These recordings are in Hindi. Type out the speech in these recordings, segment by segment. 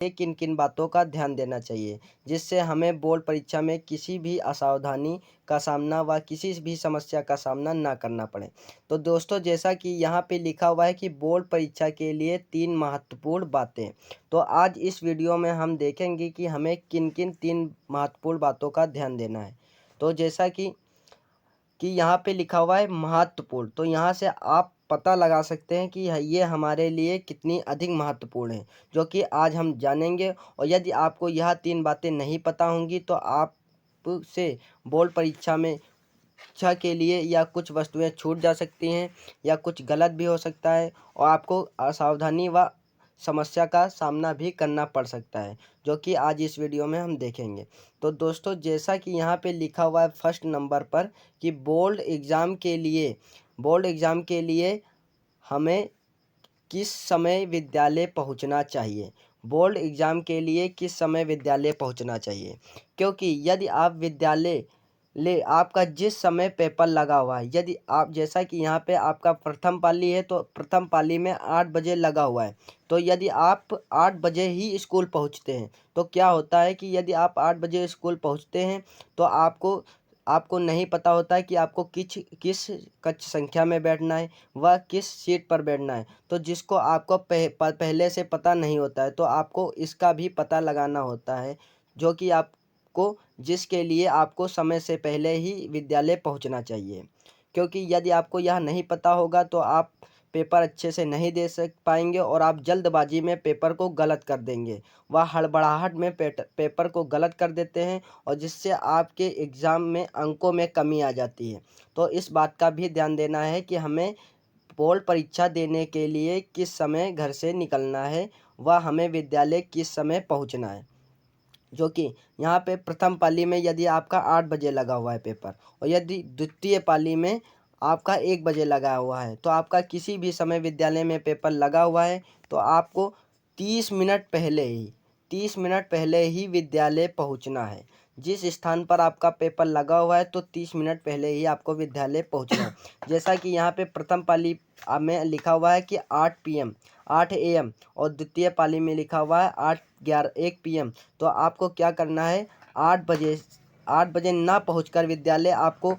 किन किन बातों का ध्यान देना चाहिए जिससे हमें बोर्ड परीक्षा में किसी भी असावधानी का सामना व किसी भी समस्या का सामना ना करना पड़े। तो दोस्तों, जैसा कि यहाँ पे लिखा हुआ है कि बोर्ड परीक्षा के लिए 3 महत्वपूर्ण बातें। तो आज इस वीडियो में हम देखेंगे कि हमें किन किन 3 महत्वपूर्ण बातों का ध्यान देना है। तो जैसा कि यहाँ पे लिखा हुआ है महत्वपूर्ण, तो यहाँ से आप पता लगा सकते हैं कि ये हमारे लिए कितनी अधिक महत्वपूर्ण है, जो कि आज हम जानेंगे। और यदि आपको यह 3 बातें नहीं पता होंगी तो आप से बोर्ड परीक्षा में शिक्षा के लिए या कुछ वस्तुएं छूट जा सकती हैं या कुछ गलत भी हो सकता है और आपको असावधानी व समस्या का सामना भी करना पड़ सकता है, जो कि आज इस वीडियो में हम देखेंगे। तो दोस्तों, जैसा कि यहाँ पे लिखा हुआ है फर्स्ट नंबर पर कि बोर्ड एग्ज़ाम के लिए हमें किस समय विद्यालय पहुंचना चाहिए। बोर्ड एग्ज़ाम के लिए किस समय विद्यालय पहुंचना चाहिए, क्योंकि यदि आप विद्यालय आपका जिस समय पेपर लगा हुआ है, यदि आप जैसा कि यहाँ पे आपका प्रथम पाली है तो प्रथम पाली में 8 बजे लगा हुआ है। तो यदि आप 8 बजे ही स्कूल पहुँचते हैं तो क्या होता है कि यदि आप 8 बजे स्कूल पहुँचते हैं तो आपको आपको नहीं पता होता है कि आपको किस कक्ष संख्या में बैठना है व किस सीट पर बैठना है। तो जिसको आपको पहले से पता नहीं होता है तो आपको इसका भी पता लगाना होता है, जो कि आपको जिसके लिए आपको समय से पहले ही विद्यालय पहुंचना चाहिए। क्योंकि यदि आपको यह नहीं पता होगा तो आप पेपर अच्छे से नहीं दे पाएंगे और आप जल्दबाजी में पेपर को गलत कर देंगे। वह हड़बड़ाहट में पेपर को गलत कर देते हैं और जिससे आपके एग्ज़ाम में अंकों में कमी आ जाती है। तो इस बात का भी ध्यान देना है कि हमें बोर्ड परीक्षा देने के लिए किस समय घर से निकलना है व हमें विद्यालय किस समय पहुंचना है। जो कि यहाँ पे प्रथम पाली में यदि आपका 8 बजे लगा हुआ है पेपर और यदि द्वितीय पाली में आपका 1 बजे लगा हुआ है, तो आपका किसी भी समय विद्यालय में पेपर लगा हुआ है तो आपको 30 मिनट पहले ही 30 मिनट पहले ही विद्यालय पहुँचना है। जिस स्थान पर आपका पेपर लगा हुआ है तो 30 मिनट पहले ही आपको विद्यालय पहुँचना है। जैसा कि यहाँ पे प्रथम पाली में लिखा हुआ है कि 8 AM और द्वितीय पाली में लिखा हुआ है 1 PM। तो आपको क्या करना है, 8 बजे ना पहुंचकर विद्यालय आपको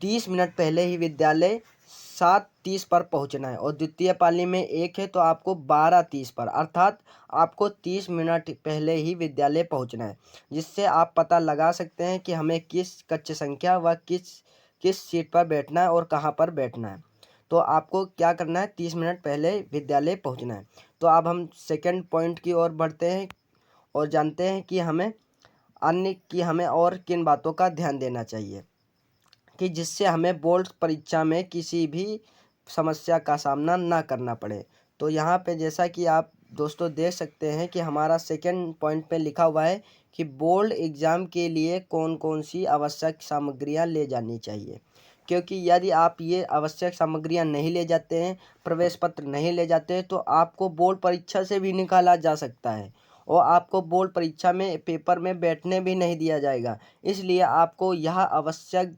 30 मिनट पहले ही विद्यालय 7:30 पर पहुंचना है। और द्वितीय पाली में 1 है तो आपको 12:30 पर, अर्थात आपको 30 मिनट पहले ही विद्यालय पहुंचना है। जिससे आप पता लगा सकते हैं कि हमें किस कक्ष संख्या व किस किस सीट पर बैठना है और कहाँ पर बैठना है। तो आपको क्या करना है, 30 मिनट पहले विद्यालय पहुंचना है। तो अब हम सेकंड पॉइंट की ओर बढ़ते हैं और जानते हैं कि हमें और किन बातों का ध्यान देना चाहिए कि जिससे हमें बोर्ड परीक्षा में किसी भी समस्या का सामना ना करना पड़े। तो यहाँ पे जैसा कि आप दोस्तों देख सकते हैं कि हमारा सेकंड पॉइंट पे लिखा हुआ है कि बोर्ड एग्ज़ाम के लिए कौन कौन सी आवश्यक सामग्रियाँ ले जानी चाहिए। क्योंकि यदि आप ये आवश्यक सामग्रियाँ नहीं ले जाते हैं, प्रवेश पत्र नहीं ले जाते हैं, तो आपको बोर्ड परीक्षा से भी निकाला जा सकता है और आपको बोर्ड परीक्षा में पेपर में बैठने भी नहीं दिया जाएगा। इसलिए आपको यह आवश्यक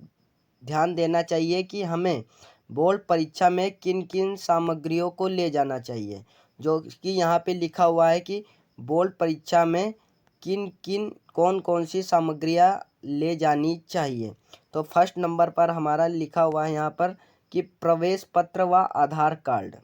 ध्यान देना चाहिए कि हमें बोर्ड परीक्षा में किन किन सामग्रियों को ले जाना चाहिए, जो कि यहाँ पे लिखा हुआ है कि बोर्ड परीक्षा में किन किन कौन कौन सी सामग्रियाँ ले जानी चाहिए। तो फर्स्ट नंबर पर हमारा लिखा हुआ है यहाँ पर कि प्रवेश पत्र व आधार कार्ड।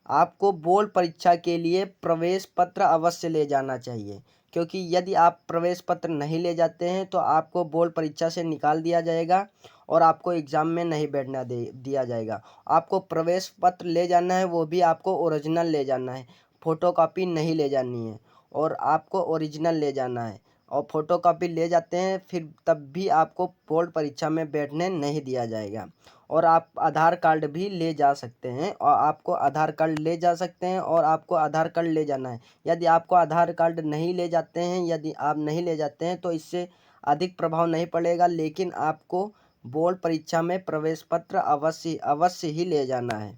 आपको बोर्ड परीक्षा के लिए प्रवेश पत्र अवश्य ले जाना चाहिए, क्योंकि यदि आप प्रवेश पत्र नहीं ले जाते हैं तो आपको बोर्ड परीक्षा से निकाल दिया जाएगा और आपको एग्ज़ाम में नहीं बैठना दिया जाएगा। आपको प्रवेश पत्र ले जाना है, वो भी आपको ओरिजिनल ले जाना है, फ़ोटोकॉपी नहीं ले जानी है और आपको ओरिजिनल ले जाना है। और फ़ोटोकॉपी ले जाते हैं फिर तब भी आपको बोर्ड परीक्षा में बैठने नहीं दिया जाएगा। और आप आधार कार्ड भी ले जा सकते हैं और आपको आधार कार्ड ले जा सकते हैं और आपको आधार कार्ड ले जाना है। यदि आपको आधार कार्ड नहीं ले जाते हैं, यदि आप नहीं ले जाते हैं तो इससे अधिक प्रभाव नहीं पड़ेगा, लेकिन आपको बोर्ड परीक्षा में प्रवेश पत्र अवश्य ही ले जाना है।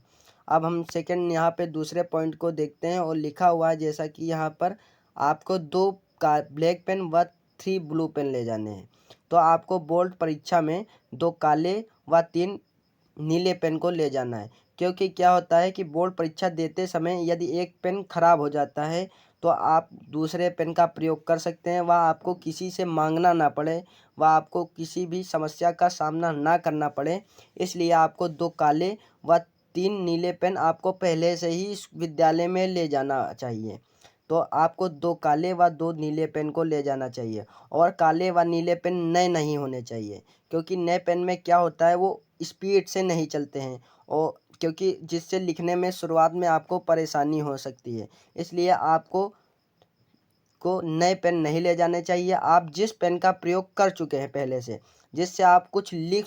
अब हम सेकंड यहाँ पे दूसरे पॉइंट को देखते हैं और लिखा हुआ है जैसा कि यहाँ पर आपको 2 का ब्लैक पेन व 3 ब्लू पेन ले जाने हैं। तो आपको बोर्ड परीक्षा में 2 काले व 3 नीले पेन को ले जाना है, क्योंकि क्या होता है कि बोर्ड परीक्षा देते समय यदि एक पेन खराब हो जाता है तो आप दूसरे पेन का प्रयोग कर सकते हैं। वह आपको किसी से मांगना ना पड़े, वह आपको किसी भी समस्या का सामना ना करना पड़े। इसलिए आपको 2 काले व 3 नीले पेन आपको पहले से ही इस विद्यालय में ले जाना चाहिए। तो आपको 2 काले व 2 नीले पेन को ले जाना चाहिए, और काले व नीले पेन नए नहीं होने चाहिए, क्योंकि नए पेन में क्या होता है, वो स्पीड से नहीं चलते हैं, और क्योंकि जिससे लिखने में शुरुआत में आपको परेशानी हो सकती है। इसलिए आपको नए पेन नहीं ले जाने चाहिए। आप जिस पेन का प्रयोग कर चुके हैं पहले से, जिससे आप कुछ लिख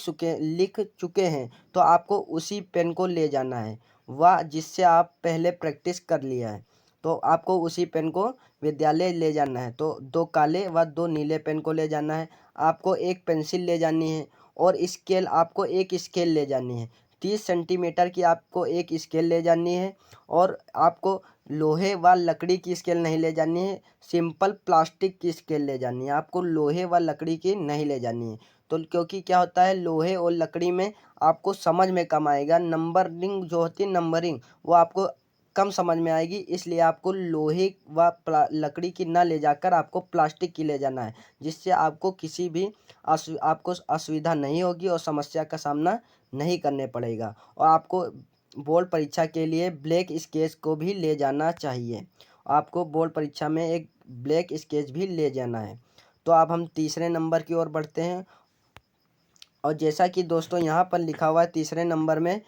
चुके हैं, तो आपको उसी पेन को ले जाना है। वह जिससे आप पहले प्रैक्टिस कर लिया है, तो आपको उसी पेन को विद्यालय ले जाना है। तो 2 काले व 2 नीले पेन को ले जाना है। आपको 1 पेंसिल ले जानी है, और स्केल आपको 1 स्केल ले जानी है। 30 सेंटीमीटर की आपको 1 स्केल ले जानी है, और आपको लोहे व लकड़ी की स्केल नहीं ले जानी है, सिंपल प्लास्टिक की स्केल ले जानी है। आपको लोहे व लकड़ी की नहीं ले जानी है। तो क्योंकि क्या होता है, लोहे और लकड़ी में आपको समझ में कम आएगा, नंबरिंग जो होती है, नंबरिंग वो आपको कम समझ में आएगी। इसलिए आपको लोहे व लकड़ी की ना ले जाकर आपको प्लास्टिक की ले जाना है, जिससे आपको किसी भी आपको असुविधा नहीं होगी और समस्या का सामना नहीं करने पड़ेगा। और आपको बोर्ड परीक्षा के लिए ब्लैक स्केच को भी ले जाना चाहिए। आपको बोर्ड परीक्षा में एक ब्लैक स्केच भी ले जाना है। तो अब हम तीसरे नंबर की ओर बढ़ते हैं, और जैसा कि दोस्तों यहाँ पर लिखा हुआ है तीसरे नंबर में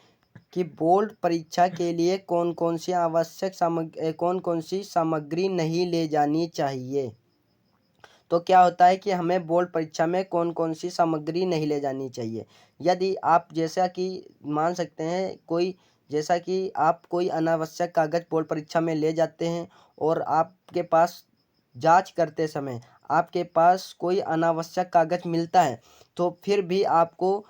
कि बोर्ड परीक्षा के लिए कौन कौन सी सामग्री नहीं ले जानी चाहिए। तो क्या होता है कि हमें बोर्ड परीक्षा में कौन कौन सी सामग्री नहीं ले जानी चाहिए। यदि आप जैसा कि मान सकते हैं जैसा कि आप कोई अनावश्यक कागज़ बोर्ड परीक्षा में ले जाते हैं, और आपके पास जांच करते समय आपके पास कोई अनावश्यक कागज़ मिलता है, तो फिर भी आपको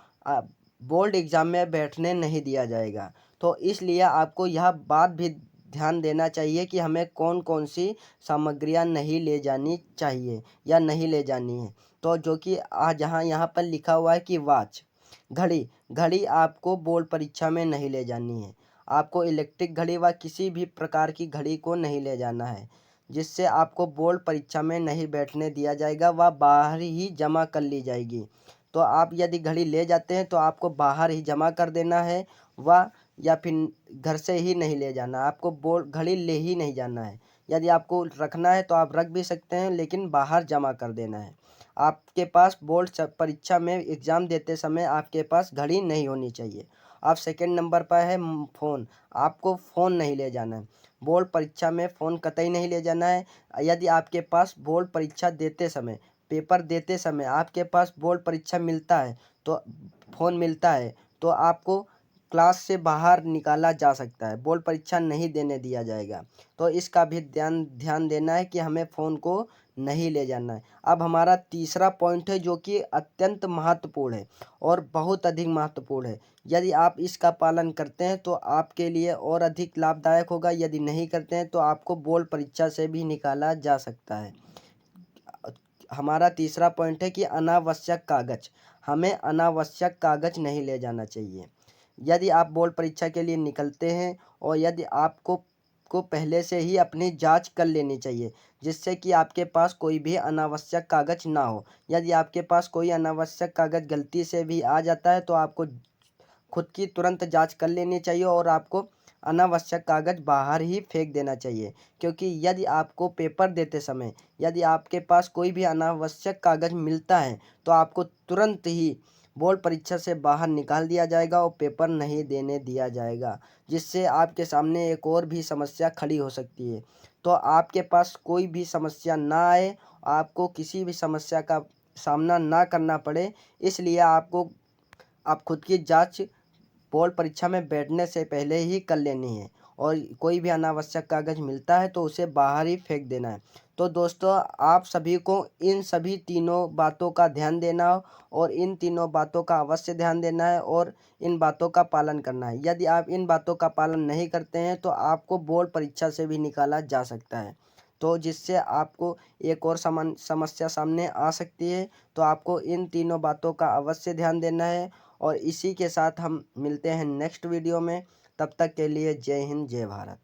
बोर्ड एग्ज़ाम में बैठने नहीं दिया जाएगा। तो इसलिए आपको यह बात भी ध्यान देना चाहिए कि हमें कौन कौन सी सामग्रियां नहीं ले जानी चाहिए या नहीं ले जानी है। तो जो कि आज यहाँ पर लिखा हुआ है कि वॉच, घड़ी आपको बोर्ड परीक्षा में नहीं ले जानी है। आपको इलेक्ट्रिक घड़ी व किसी भी प्रकार की घड़ी को नहीं ले जाना है, जिससे आपको बोर्ड परीक्षा में नहीं बैठने दिया जाएगा, वह बाहर ही जमा कर ली जाएगी। तो आप यदि घड़ी ले जाते हैं तो आपको बाहर ही जमा कर देना है, व या फिर घर से ही नहीं ले जाना। आपको बोर्ड घड़ी ले ही नहीं जाना है। यदि आपको रखना है तो आप रख भी सकते हैं, लेकिन बाहर जमा कर देना है। आपके पास बोर्ड परीक्षा में एग्ज़ाम देते समय आपके पास घड़ी नहीं होनी चाहिए। आप सेकंड नंबर पर है फ़ोन। आपको फ़ोन नहीं ले जाना है। बोर्ड परीक्षा में फ़ोन कतई नहीं ले जाना है। यदि आपके पास बोर्ड परीक्षा देते समय, पेपर देते समय आपके पास बोर्ड परीक्षा मिलता है, तो फ़ोन मिलता है, तो आपको क्लास से बाहर निकाला जा सकता है, बोर्ड परीक्षा नहीं देने दिया जाएगा। तो इसका भी ध्यान देना है कि हमें फ़ोन को नहीं ले जाना है। अब हमारा तीसरा पॉइंट है, जो कि अत्यंत महत्वपूर्ण है और बहुत अधिक महत्वपूर्ण है। यदि आप इसका पालन करते हैं तो आपके लिए और अधिक लाभदायक होगा, यदि नहीं करते हैं तो आपको बोर्ड परीक्षा से भी निकाला जा सकता है। हमारा तीसरा पॉइंट है कि अनावश्यक कागज़, हमें अनावश्यक कागज़ नहीं ले जाना चाहिए। यदि आप बोर्ड परीक्षा के लिए निकलते हैं, और यदि आपको पहले से ही अपनी जांच कर लेनी चाहिए, जिससे कि आपके पास कोई भी अनावश्यक कागज़ ना हो। यदि आपके पास कोई अनावश्यक कागज़ गलती से भी आ जाता है, तो आपको खुद की तुरंत जांच कर लेनी चाहिए, और आपको अनावश्यक कागज़ बाहर ही फेंक देना चाहिए। क्योंकि यदि आपको पेपर देते समय यदि आपके पास कोई भी अनावश्यक कागज़ मिलता है, तो आपको तुरंत ही बोर्ड परीक्षा से बाहर निकाल दिया जाएगा और पेपर नहीं देने दिया जाएगा, जिससे आपके सामने एक और भी समस्या खड़ी हो सकती है। तो आपके पास कोई भी समस्या ना आए, आपको किसी भी समस्या का सामना ना करना पड़े, इसलिए आप खुद की जांच बोर्ड परीक्षा में बैठने से पहले ही कर लेनी है, और कोई भी अनावश्यक कागज़ मिलता है तो उसे बाहर ही फेंक देना है। तो दोस्तों, आप सभी को इन सभी तीनों बातों का ध्यान देना, और इन तीनों बातों का अवश्य ध्यान देना है, और इन बातों का पालन करना है। यदि आप इन बातों का पालन नहीं करते हैं तो आपको बोर्ड परीक्षा से भी निकाला जा सकता है, तो जिससे आपको एक और समस्या सामने आ सकती है। तो आपको इन तीनों बातों का अवश्य ध्यान देना है, और इसी के साथ हम मिलते हैं नेक्स्ट वीडियो में। तब तक के लिए जय हिंद, जय भारत।